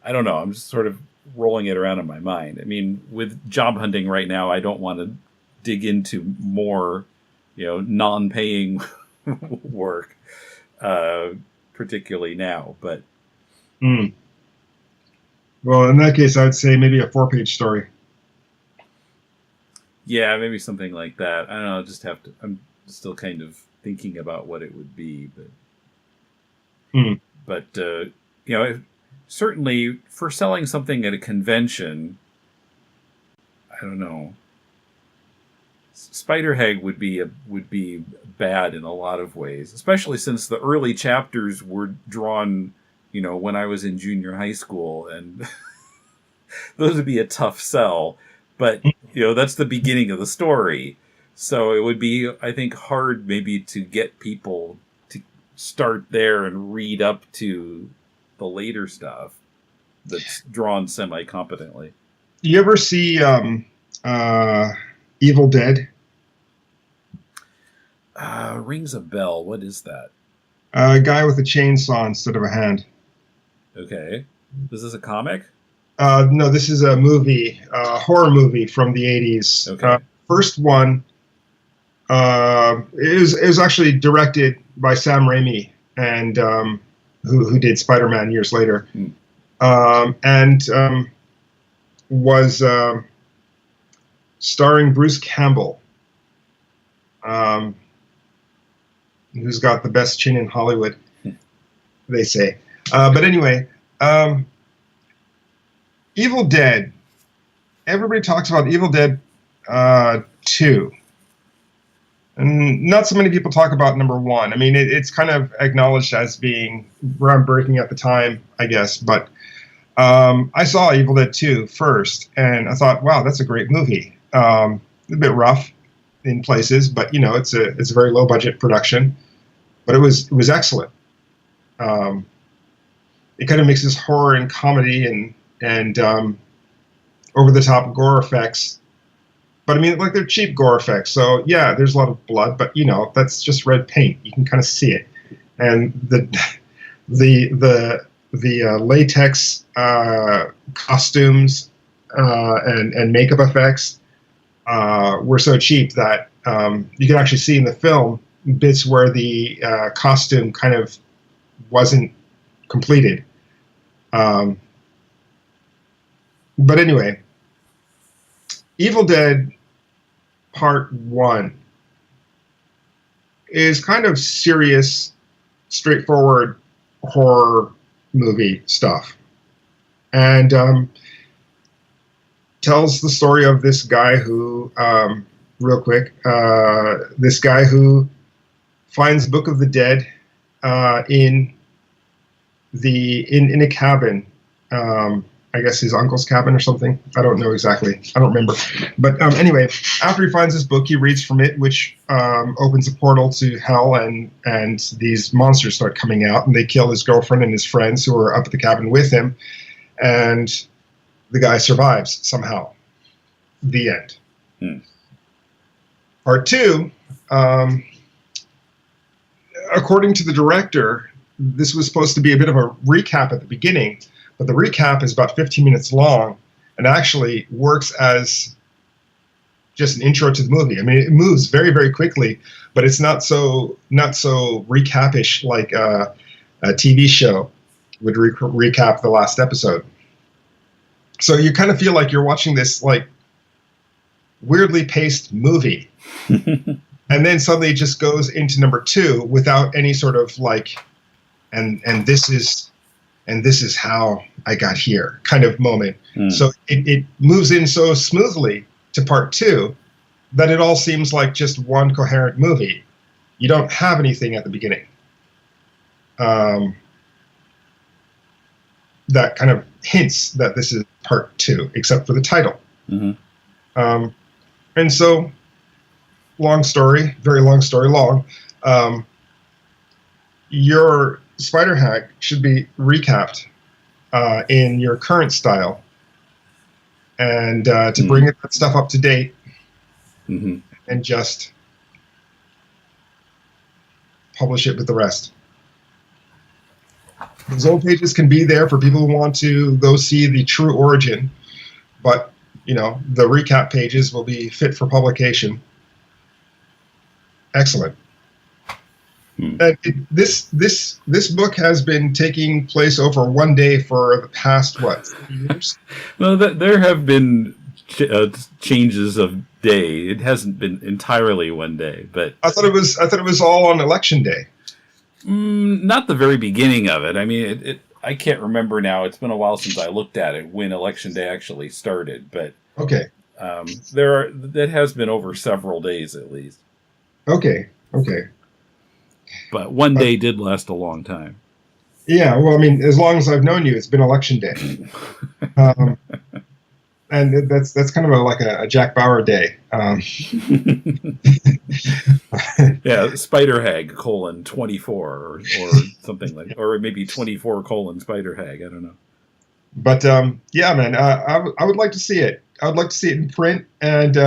don't know. I'm just sort of rolling it around in my mind. I mean, with job hunting right now, I don't want to dig into more, non-paying work, particularly now. But well, in that case, I would say maybe a 4-page story. Yeah, maybe something like that. I don't know. I'll just have to. I'm still kind of thinking about what it would be, but certainly for selling something at a convention, I don't know. Spider Hag would be bad in a lot of ways, especially since the early chapters were drawn, when I was in junior high school, and those would be a tough sell. But that's the beginning of the story, so it would be, I think, hard maybe to get people to start there and read up to the later stuff that's drawn semi-competently. You ever see Evil Dead? Rings a bell. What is that? A guy with a chainsaw instead of a hand. Okay. Is this a comic? No, this is a movie, a horror movie from the 80s. Okay. First one is actually directed by Sam Raimi, and who did Spider-Man years later, and was starring Bruce Campbell, who's got the best chin in Hollywood, they say. But anyway, Evil Dead. Everybody talks about Evil Dead 2. And not so many people talk about number 1. I mean, it's kind of acknowledged as being groundbreaking at the time, I guess. But I saw Evil Dead 2 first, and I thought, wow, that's a great movie. A bit rough in places, but it's a very low budget production. But it was excellent. It kind of mixes horror and comedy and over the top gore effects. But I mean, like, they're cheap gore effects. So yeah, there's a lot of blood, but that's just red paint. You can kind of see it. And the latex costumes and makeup effects were so cheap that you can actually see in the film bits where the costume kind of wasn't completed. But anyway, Evil Dead Part 1 is kind of serious, straightforward horror movie stuff. And tells the story of this guy who, real quick, this guy who finds Book of the Dead in a cabin. I guess his uncle's cabin or something. I don't know exactly. I don't remember. But anyway, after he finds this book, he reads from it, which opens a portal to hell, and these monsters start coming out, and they kill his girlfriend and his friends who are up at the cabin with him, and the guy survives somehow. The end. Part 2, according to the director, this was supposed to be a bit of a recap at the beginning, but the recap is about 15 minutes long and actually works as just an intro to the movie. I mean, it moves very, very quickly, but it's not so recap-ish like a TV show would recap the last episode. So you kind of feel like you're watching this like weirdly paced movie. And then suddenly it just goes into number 2 without any sort of like, and this is how I got here kind of moment. So it moves in so smoothly to part 2 that it all seems like just one coherent movie. You don't have anything at the beginning that kind of hints that this is part 2, except for the title. And so, long story, very long story long, your Spider Hack should be recapped in your current style, and to bring that stuff up to date, and just publish it with the rest. Those old pages can be there for people who want to go see the true origin, but the recap pages will be fit for publication. Excellent. And this book has been taking place over one day for the past 3 years? Well, there have been changes of day. It hasn't been entirely one day, but I thought it was all on election day. Not the very beginning of it. I mean, I can't remember now. It's been a while since I looked at it when election day actually started, but okay. That has been over several days at least. Okay. But one day did last a long time. Yeah, well, I mean, as long as I've known you, it's been election day. And that's kind of like a Jack Bauer day. Yeah, Spider Hag : 24 or something like, or maybe 24 : Spider Hag. I don't know. But yeah, man, I would like to see it. I would like to see it in print, and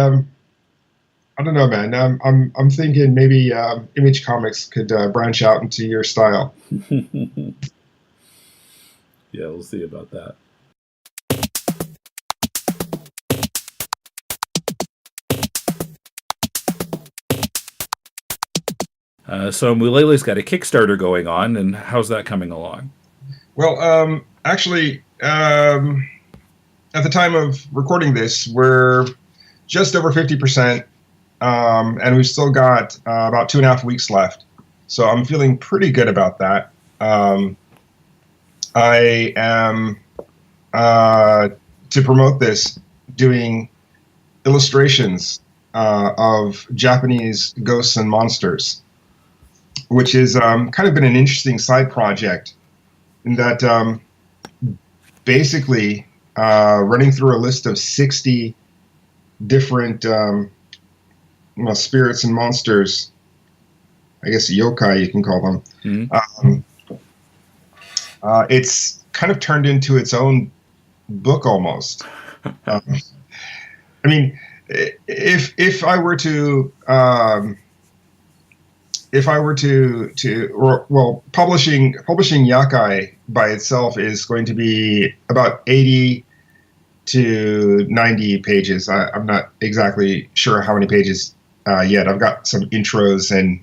I don't know, man. I'm thinking maybe Image Comics could branch out into your style. Yeah, we'll see about that. So Mulele's got a Kickstarter going on, and how's that coming along? Well, actually, at the time of recording this, we're just over 50%, and we've still got about 2.5 weeks left. So I'm feeling pretty good about that. I am, to promote this, doing illustrations of Japanese ghosts and monsters, which is kind of been an interesting side project in that basically running through a list of 60 different spirits and monsters, I guess yokai you can call them. It's kind of turned into its own book almost. I mean, if I were to publishing yakai by itself is going to be about 80 to 90 pages. I'm not exactly sure how many pages yet. I've got some intros and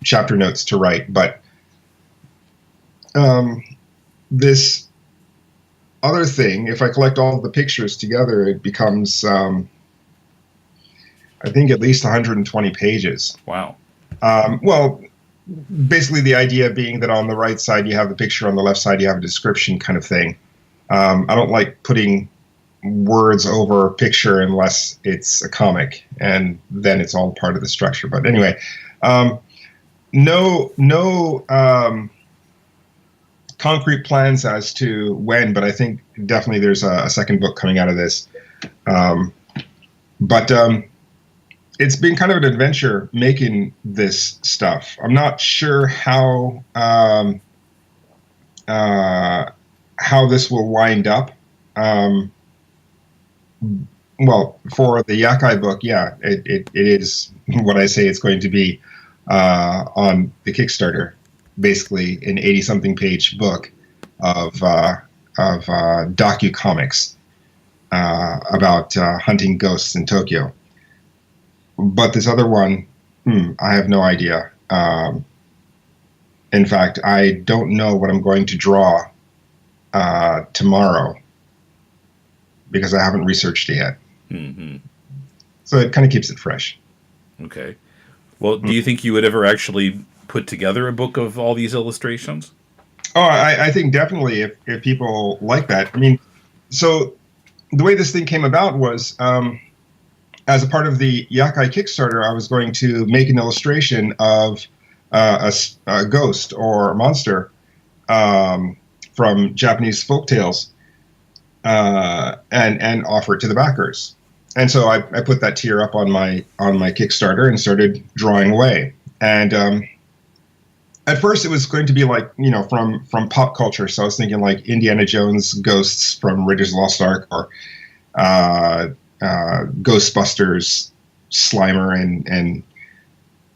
chapter notes to write, but this other thing, if I collect all the pictures together, it becomes I think at least 120 pages. Wow. Well, basically the idea being that on the right side you have the picture, on the left side you have a description kind of thing. I don't like putting words over a picture unless it's a comic, and then it's all part of the structure. But anyway, no concrete plans as to when, but I think definitely there's a second book coming out of this. But it's been kind of an adventure making this stuff. I'm not sure how this will wind up. Well, for the Yakai book, yeah, it is what I say it's going to be on the Kickstarter. Basically, an 80-something page book of docu-comics about hunting ghosts in Tokyo. But this other one, I have no idea. In fact, I don't know what I'm going to draw tomorrow because I haven't researched it yet. Mm-hmm. So it kind of keeps it fresh. Okay. Well, do you think you would ever actually put together a book of all these illustrations? Oh, I think definitely if people like that. I mean, so the way this thing came about was as a part of the Yakai Kickstarter, I was going to make an illustration of a ghost or a monster from Japanese folktales and offer it to the backers. And so I put that tier up on my Kickstarter and started drawing away. And at first it was going to be like, from pop culture. So I was thinking like Indiana Jones ghosts from Raiders of the Lost Ark, or Ghostbusters, Slimer and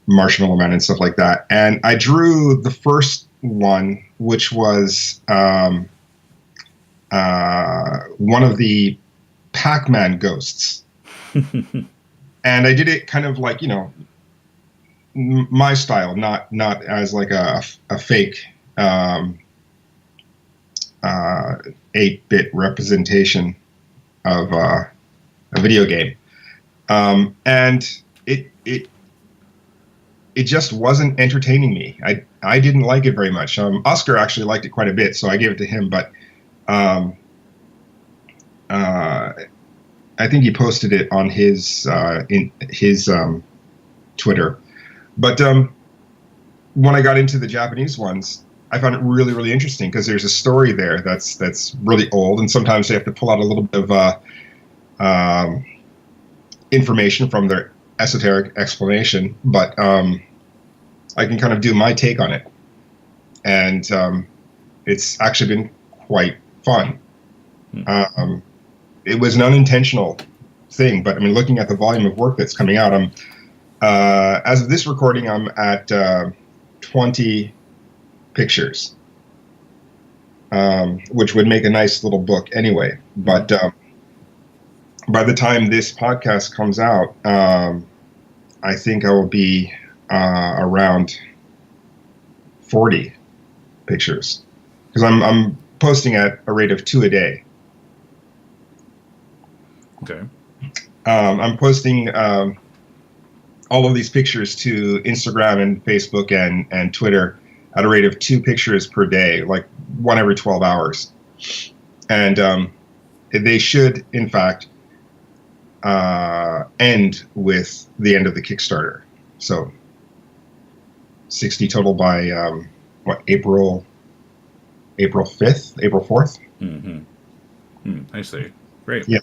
Marshmallow Man and stuff like that. And I drew the first one, which was one of the Pac-Man ghosts. And I did it kind of like, my style, not as like a fake 8-bit representation of a video game. And it just wasn't entertaining me. I didn't like it very much. Oscar actually liked it quite a bit, so I gave it to him. But I think he posted it on his Twitter. But when I got into the Japanese ones, I found it really, really interesting because there's a story there that's really old, and sometimes they have to pull out a little bit of information from their esoteric explanation. But I can kind of do my take on it, and it's actually been quite fun. It was an unintentional thing, but I mean, looking at the volume of work that's coming out, as of this recording, I'm at 20 pictures, which would make a nice little book anyway. But by the time this podcast comes out, I think I will be around 40 pictures, because I'm posting at a rate of 2 a day. Okay. I'm posting all of these pictures to Instagram and Facebook and Twitter at a rate of 2 pictures per day, like one every 12 hours. And they should, in fact, end with the end of the Kickstarter. So 60 total by, April 5th, April 4th? Mm-hmm. I see. Great. Yeah.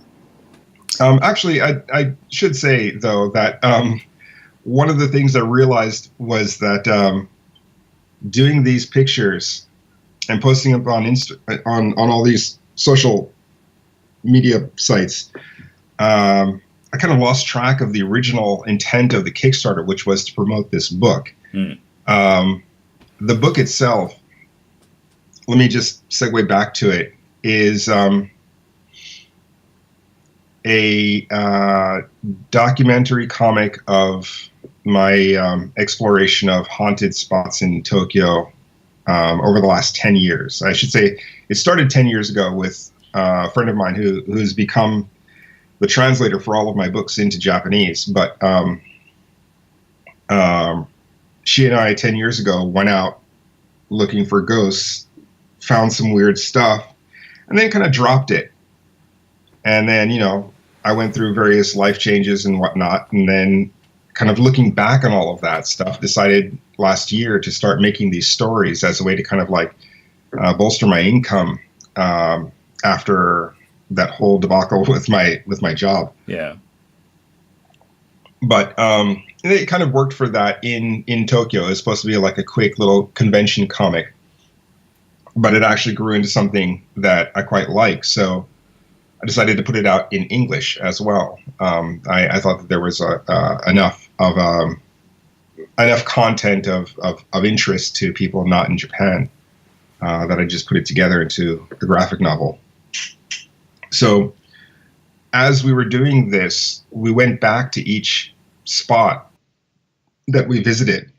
Actually, I should say, though, that one of the things I realized was that doing these pictures and posting them on all these social media sites, I kind of lost track of the original intent of the Kickstarter, which was to promote this book. The book itself, let me just segue back to it, is a documentary comic of my exploration of haunted spots in Tokyo over the last 10 years. I should say it started 10 years ago with a friend of mine who's become the translator for all of my books into Japanese. But she and I 10 years ago went out looking for ghosts, found some weird stuff, and then kind of dropped it. And then, I went through various life changes and whatnot, and then kind of looking back on all of that stuff, decided last year to start making these stories as a way to kind of like bolster my income after that whole debacle with my job. Yeah. But it kind of worked for that in Tokyo. It was supposed to be like a quick little convention comic, but it actually grew into something that I quite like. So I decided to put it out in English as well. I thought that there was enough content of interest to people not in Japan that I just put it together into a graphic novel. So as we were doing this, we went back to each spot that we visited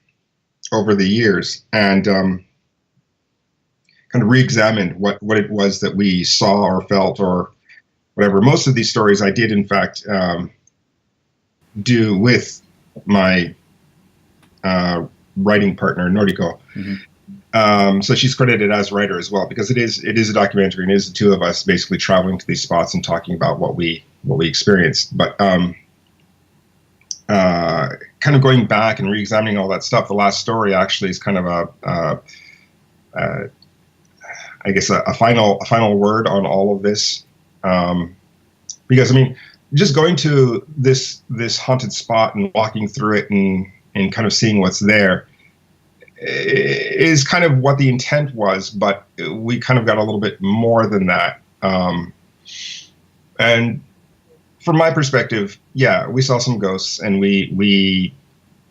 over the years and kind of re-examined what it was that we saw or felt or whatever. Most of these stories I did, in fact, do with my writing partner, Noriko. Mm-hmm. So she's credited as writer as well, because it is a documentary, and it is the two of us basically traveling to these spots and talking about what we experienced. But kind of going back and re-examining all that stuff, the last story actually is kind of I guess a final word on all of this. Because I mean, just going to this haunted spot and walking through it and kind of seeing what's there, is kind of what the intent was, but we kind of got a little bit more than that. And from my perspective, yeah, we saw some ghosts and we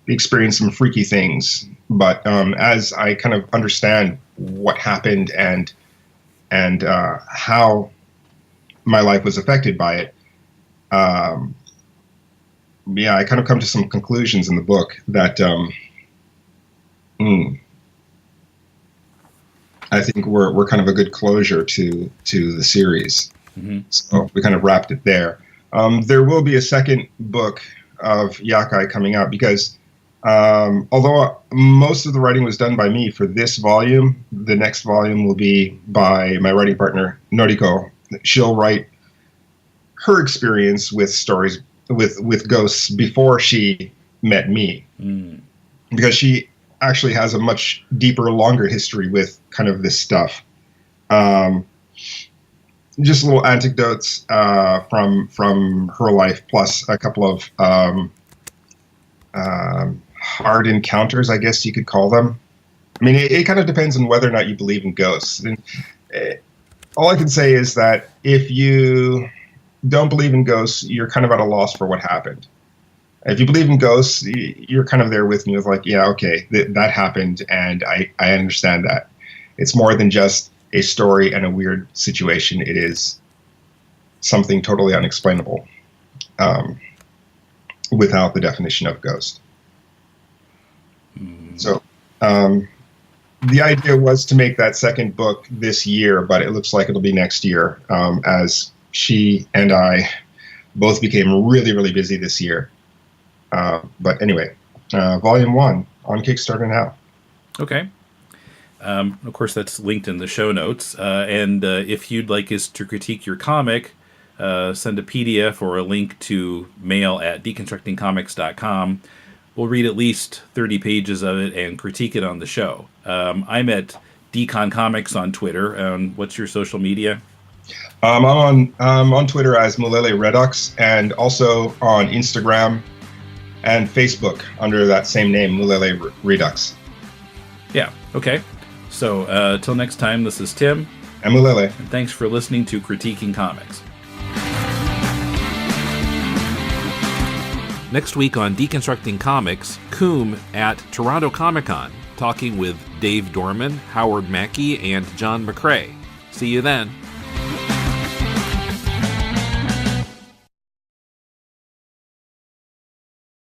experienced some freaky things. But as I kind of understand what happened and how my life was affected by it, yeah, I kind of come to some conclusions in the book that I think we're kind of a good closure to the series. Mm-hmm. So we kind of wrapped it there. There will be a second book of Yakai coming out because although most of the writing was done by me for this volume, the next volume will be by my writing partner, Noriko. She'll write her experience with stories with ghosts before she met me. Because she actually has a much deeper, longer history with kind of this stuff. Just little anecdotes from her life, plus a couple of hard encounters, I guess you could call them. I mean, it kind of depends on whether or not you believe in ghosts. And all I can say is that if you don't believe in ghosts, you're kind of at a loss for what happened. If you believe in ghosts, you're kind of there with me with like, yeah, okay, that happened, and I understand that. It's more than just a story and a weird situation. It is something totally unexplainable without the definition of ghost. So the idea was to make that second book this year, but it looks like it'll be next year as she and I both became really, really busy this year. But anyway, Volume 1 on Kickstarter now. Okay. Of course, that's linked in the show notes. And if you'd like us to critique your comic, send a PDF or a link to mail@deconstructingcomics.com. We'll read at least 30 pages of it and critique it on the show. I'm at Decon Comics on Twitter. What's your social media? I'm on Twitter as Mulele Redux, and also on Instagram and Facebook under that same name, Mulele Redux. Yeah, okay. So, till next time, this is Tim. And Mulele. And thanks for listening to Critiquing Comics. Next week on Deconstructing Comics, Coom at Toronto Comic-Con, talking with Dave Dorman, Howard Mackey, and John McCrae. See you then.